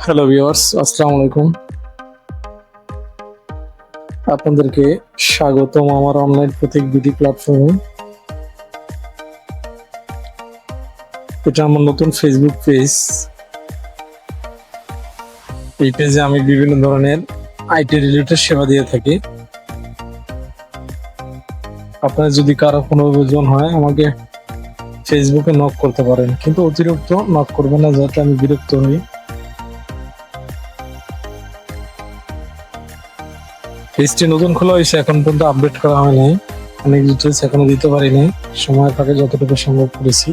Hello viewers, আসসালামু আলাইকুম। আপনাদেরকে স্বাগতম আমার অনলাইন প্রতীক বিডি প্ল্যাটফর্মে। এটা আমার নতুন ফেসবুক পেজ। এই পেজে আমি বিভিন্ন ধরনের আইটি রিলেটেড সেবা দিয়ে থাকি। আপনার যদি কারো কোনো প্রয়োজন হয় আমাকে ফেসবুকে নক করতে পারেন, কিন্তু অতিরিক্ত নক করবেন না, যাতে আমি বিরক্ত হই। পেজটি নতুন খোলা হয়েছে, এখন পর্যন্ত আপডেট করা হয়নি। অনেক ডিটেলস এখনো দিতে পারিনি, সময়ের ফাঁকে যতটুকু সম্ভব করেছি।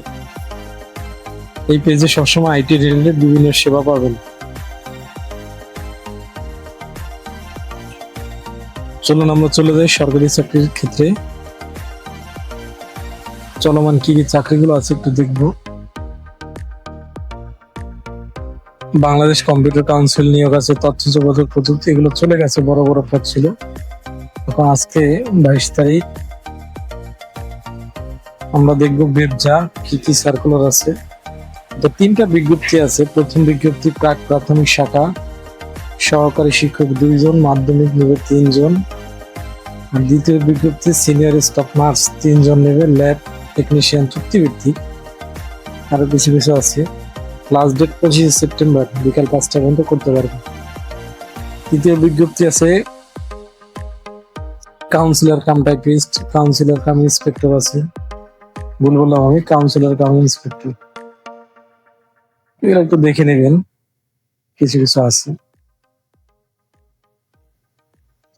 এই পেজে সবসময় আইটি রিলেটেড বিভিন্ন সেবা পাবেন। চলুন আমরা চলে যাই সরকারি চাকরির ক্ষেত্রে। চলমান কি কি চাকরিগুলো আছে একটু দেখবো। বাংলাদেশ কম্পিউটার কাউন্সিল নিয়োগ আছে, তথ্য যোগাযোগ প্রযুক্তি, এগুলো চলে গেছে, বড় বড় পদ ছিল। এখন আজকে 22 তারিখ, আমরা দেখবো বেবজা কি কি সার্কুলার আছে। তো 3টা বিজ্ঞপ্তি আছে। প্রথম বিজ্ঞপ্তি প্রাক প্রাথমিক শাখা সহকারী শিক্ষক 2 জন, মাধ্যমিক নেবে 3 জন। আর দ্বিতীয় বিজ্ঞপ্তি সিনিয়র স্টাফ নার্স 3 জন নেবে, ল্যাব টেকনিশিয়ান চুক্তিভিত্তিক। আরো কিছু কিছু আছে। লাস্ট ডেট 25 সেপ্টেম্বর, বিকাল 5টা পর্যন্ত করতে পারবে। তৃতীয় বিজ্ঞপ্তি আছে কাউন্সিলর কাম টাইপিস্ট, কাউন্সিলর কাম ইন্সপেক্টর আছে। ভুল বললাম আমি, কাউন্সিলর কাম ইন্সপেক্টর। এগুলো একটু দেখে নেবেন, কিছু কিছু আছে।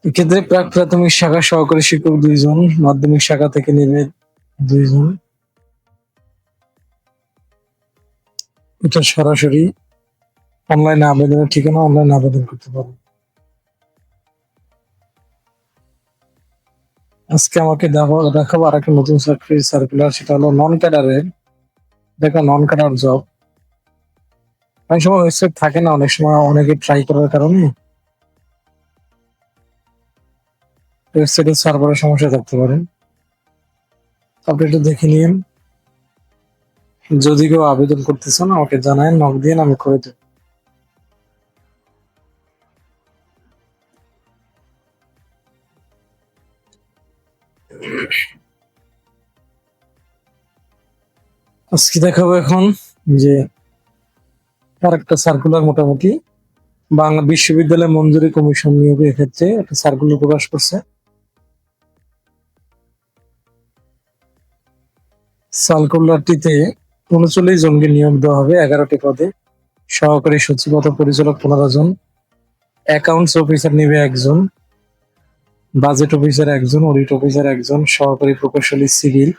এক্ষেত্রে প্রাক প্রাথমিক শাখা সহকারী শিক্ষক 2 জন, মাধ্যমিক শাখা থেকে নেবে 2 জন। এটা সরাসরি অনলাইনে আবেদনের ঠিকানা, অনলাইনে আবেদন করতে পারবেন। আজকে আমাকে দেখাবো আর একটা নতুন চাকরি সার্কুলার, সেটা হলো নন ক্যাডারের। দেখো, নন ক্যাডার জব। অনেক সময় ওয়েবসাইট থাকে না, অনেক সময় অনেকে ট্রাই করার কারণে ওয়েবসাইটের সার্ভারের সমস্যা থাকতে পারে। আপনি একটু দেখে নিন। যদি কেউ আবেদন করতেছেন আমাকে জানায়, নক দিয়ে আমি করে দেব। আজকে দেখাবো এখন যে আর একটা সার্কুলার, মোটামুটি বাংলা বিশ্ববিদ্যালয় মঞ্জুরি কমিশন নিয়োগের ক্ষেত্রে একটা সার্কুলার প্রকাশ করছে। সার্কুলারটিতে 39 জনকে নিয়োগ দেওয়া হবে 11টি পদে। সহকারী সচিব অথবা পরিচালক 15 জন, অ্যাকাউন্টস অফিসার নিবে 1 জন, বাজেট অফিসার 1 জন, অডিট অফিসার 1 জন, সহকারী প্রকৌশলী সিভিল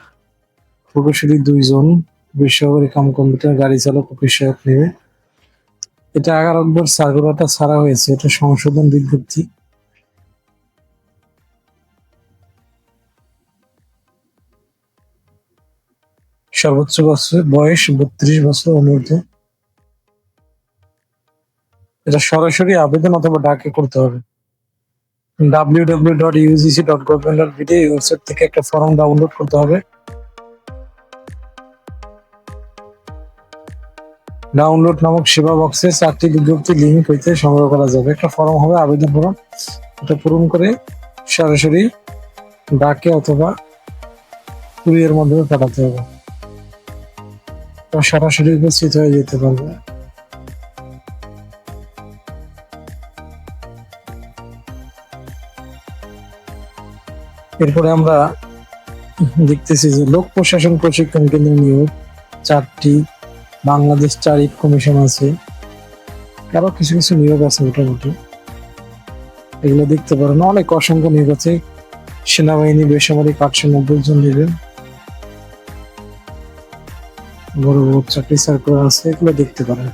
প্রকৌশলী 2 জন, বেসরকারি কাম কম্পিউটার গাড়ি চালক অফিস সহায়ক নেবে। এটা 11 সার্কুলারটা ছাড়া হয়েছে, এটা সংশোধন বিজ্ঞপ্তি। সর্বোচ্চ বয়স 32 বছর অনুর্ধ্ব। এটা সরাসরি আবেদন অথবা ডাকে করতে হবে। www.ugc.gov.bd এই ওয়েবসাইট থেকে একটা ফর্ম ডাউনলোড করতে হবে। ডাউনলোড নামক সেবা বক্সে 4টি বিজ্ঞপ্তি লিঙ্ক হইতে সংগ্রহ করা যাবে। একটা ফর্ম হবে, আবেদন ফর্ম। এটা পূরণ করে সরাসরি ডাকে অথবা কুরিয়ার মাধ্যমে পাঠাতে হবে। সরাসরি উপস্থিত হয়ে যেতে পারবে। এরপরে আমরা দেখতেছি যে লোক প্রশাসন প্রশিক্ষণ কেন্দ্র নিয়োগ 4টি, বাংলাদেশ চারিফ কমিশন আছে, আরো কিছু কিছু নিয়োগ আছে মোটামুটি, এগুলো দেখতে পারেন। অনেক অসংখ্য নিয়োগ আছে। সেনাবাহিনী বেসামরিক 890 জন নেবেন, বড় বড় চাকরি সার্কুলার আছে, এগুলো দেখতে পারেন।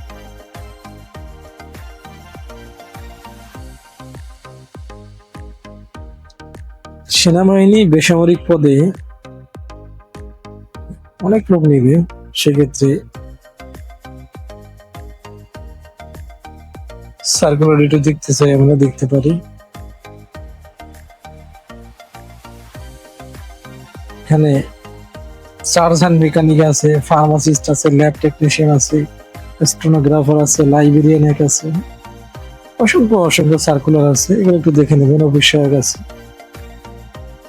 সেনাবাহিনী বেসামরিক পদে অনেক লোক নেবে, সেক্ষেত্রে সার্কুলার এটা দেখতে চাই, আমরা দেখতে পারি। এখানে সার্জন মেকানিক আছে, ফার্মাসিস্ট আছে, ল্যাব টেকনিশিয়ান আছে, স্টেনোগ্রাফার আছে, লাইব্রেরিয়ান এক আছে, অসংখ্য অসংখ্য সার্কুলার আছে, এগুলো একটু দেখে নেবেন। অফিস সহায়ক আছে।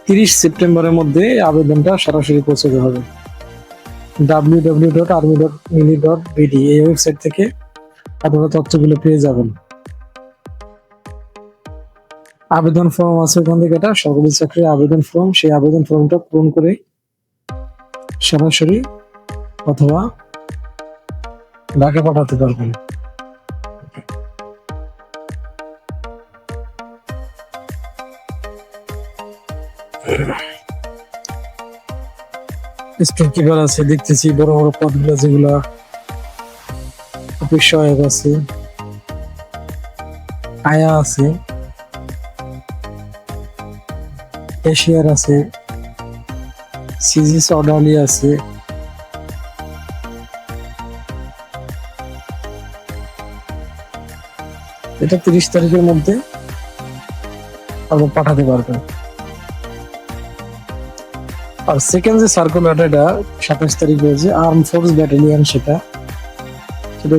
30 সেপ্টেম্বরের মধ্যে আবেদনটা সরাসরি পৌঁছাতে হবে। www.army.mili.bd এই ওয়েবসাইট থেকে আপনারা তথ্যগুলো পেয়ে যাবেন। আবেদন ফর্ম আছে ওখান থেকে, এটা সরকারি চাকরির আবেদন ফর্ম। সেই আবেদন ফর্মটা পূরণ করে সরাসরি অথবা ঢাকা পাঠাতে পারবেন। স্টোর কিপার আছে, দেখতেছি বড় বড় পদগুলো যেগুলা। অফিস সহায়ক আছে, আয়া আছে, ক্যাশিয়ার আছে, সিজিস অর্ডারলি আছে। এটা 30 তারিখের মধ্যে আপনি পাঠাতে পারবেন। আর সেকেন্ড যে সার্কুলারটা, এটা 27 তারিখ হয়েছে, আর্ম ফোর্স ব্যাটালিয়ন। সেটা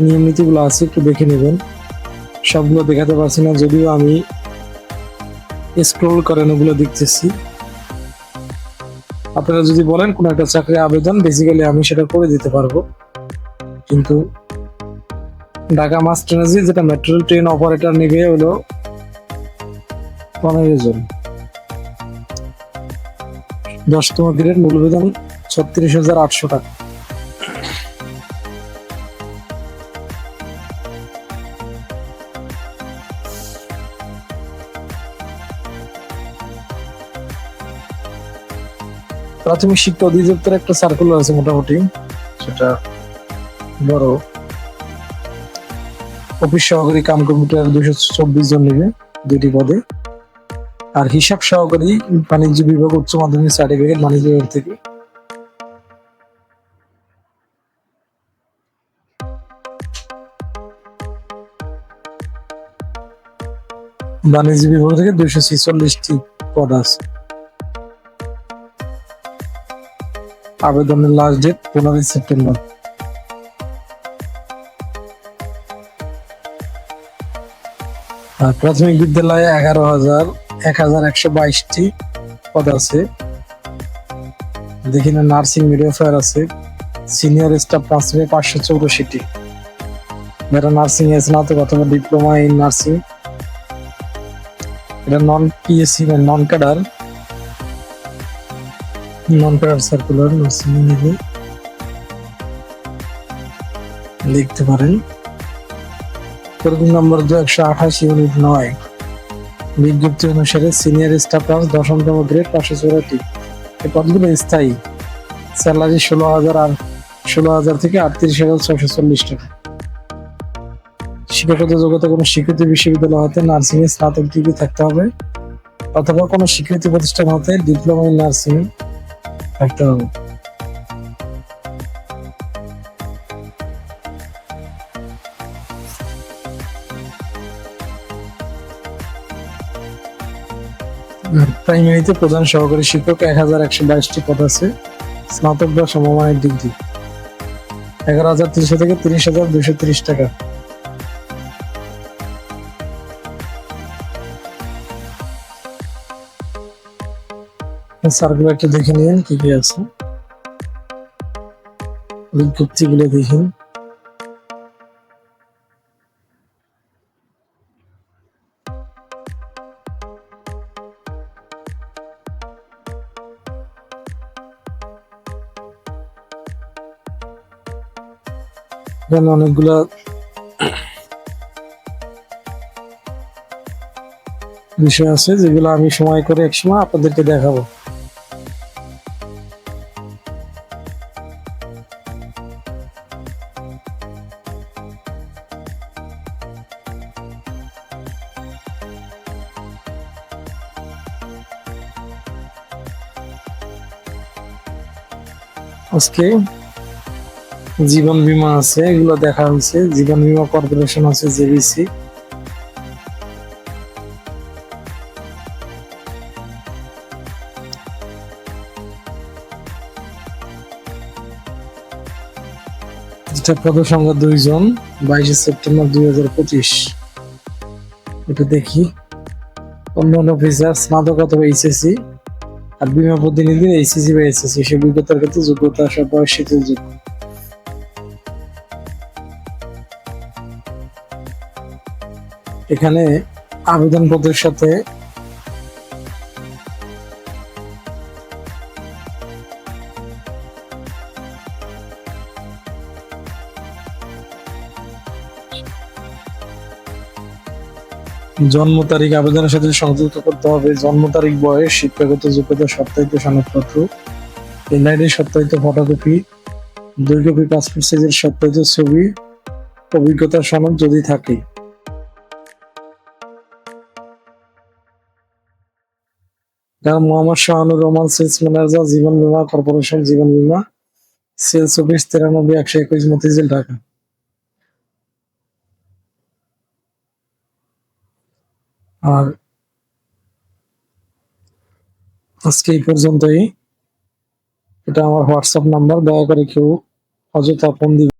নিয়ম নীতিগুলো আছে, একটু দেখে নেবেন। সবগুলো দেখাতে পারছি না, যদিও আমি স্ক্রল করেন ওগুলো দেখতেছি। আপনারা যদি বলেন কোন একটা চাকরি আবেদন, বেসিক্যালি আমি সেটা করে দিতে পারবো। কিন্তু ঢাকা মাস ট্রেনার্জি যেটা মেট্রো ট্রেন অপারেটর নেবে হলো 15 জন। 10তম গ্রেড, মূল বেতন 36,800 টাকা। প্রাথমিক শিক্ষা অধিদপ্তর একটা সার্কুলার আছে মোটামুটি, সেটা বড়। অফিস সহকারী কাম কম্পিউটার 224 জন নেবে 2টি পদে। আর হিসাব সহকারী বাণিজ্য বিভাগ, উচ্চ মাধ্যমিক সার্টিফিকেট বাণিজ্য বিভাগ থেকে। বাণিজ্য বিভাগ থেকে 246টি পদ আছে। আবেদনের লাস্ট ডেট 15 সেপ্টেম্বর। আর প্রাথমিক বিদ্যালয়ে 11,122টি পদ আছে। দেখি না, নার্সিং মিডিওফায়ার আছে, সিনিয়র স্টাফ ট্রান্সফার 584টি। যারা নার্সিং এ স্নাতক অথবা ডিপ্লোমা ইন নার্সিং, এটা নন পিএসসি বা নন ক্যাডার সার্কুলার নার্সিং নিয়ে লিখতে পারেন। প্রথম নম্বর 128 ইউনিট 9। বিজ্ঞপ্তি অনুসারে সিনিয়র স্টাফ নার্স 10তম গ্রেড 584টি। এই পদগুলো স্থায়ী। স্যালারি 16,000 থেকে 38,640 টাকা। শিক্ষাগত যোগ্যতা কোনো স্বীকৃত বিশ্ববিদ্যালয় হতে নার্সিং এ স্নাতক ডিগ্রি থাকতে হবে, অথবা কোনো স্বীকৃত প্রতিষ্ঠান হতে ডিপ্লোমা ইন নার্সিং থাকতে হবে। প্রাইমারিতে প্রধান সহকারী শিক্ষক 1,122টি পদ আছে। স্নাতক বা সমমানের ডিগ্রি 11,300 থেকে 30,230 টাকা। সার্কুলারটা দেখে নিন কি কি আছে, বিজ্ঞপ্তিগুলো দেখুন। এখানে অনেকগুলা বিষয় আছে যেগুলো আমি সময় করে একসময় আপনাদেরকে দেখাবো। আজকে জীবন বীমা আছে, এগুলো দেখা হয়েছে। জীবন বীমা কর্পোরেশন আছে, জেবিসি। যেটা স্টাফ পদের সংখ্যা 2 জন, 22 সেপ্টেম্বর 2025। এটা দেখি। অন্যান্য অফিসার স্নাতক অথবা এইচএসসি, আর বীমা প্রতিনিধির এইচএসসি বা এসএসসি সে বিজ্ঞতার ক্ষেত্রে যোগ্যতা সব শিথিলযোগ্য। এখানে আবেদন পত্রের সাথে জন্ম তারিখ আবেদনের সাথে সংযুক্ত করতে হবে। জন্ম তারিখ, বয়স, শিক্ষাগত যোগ্যতা, সত্যায়িত সনদপত্র, এনআইডি সত্যায়িত ফটোকপি, 2 কপি পাসপোর্ট সাইজের সত্যায়িত ছবি, অভিজ্ঞতার সনদ যদি থাকে। মোহাম্মদ শাহানুর রহমান, সেলস ম্যানেজার, জীবন বীমা কর্পোরেশন, জীবন বীমা, সেলস অফিস, 93-121 মতিঝিল, ঢাকা। আর আজকে এই পর্যন্তই। এটা আমার হোয়াটসঅ্যাপ নাম্বার, দয়া করে কেউ অযথা ফোন দিবেন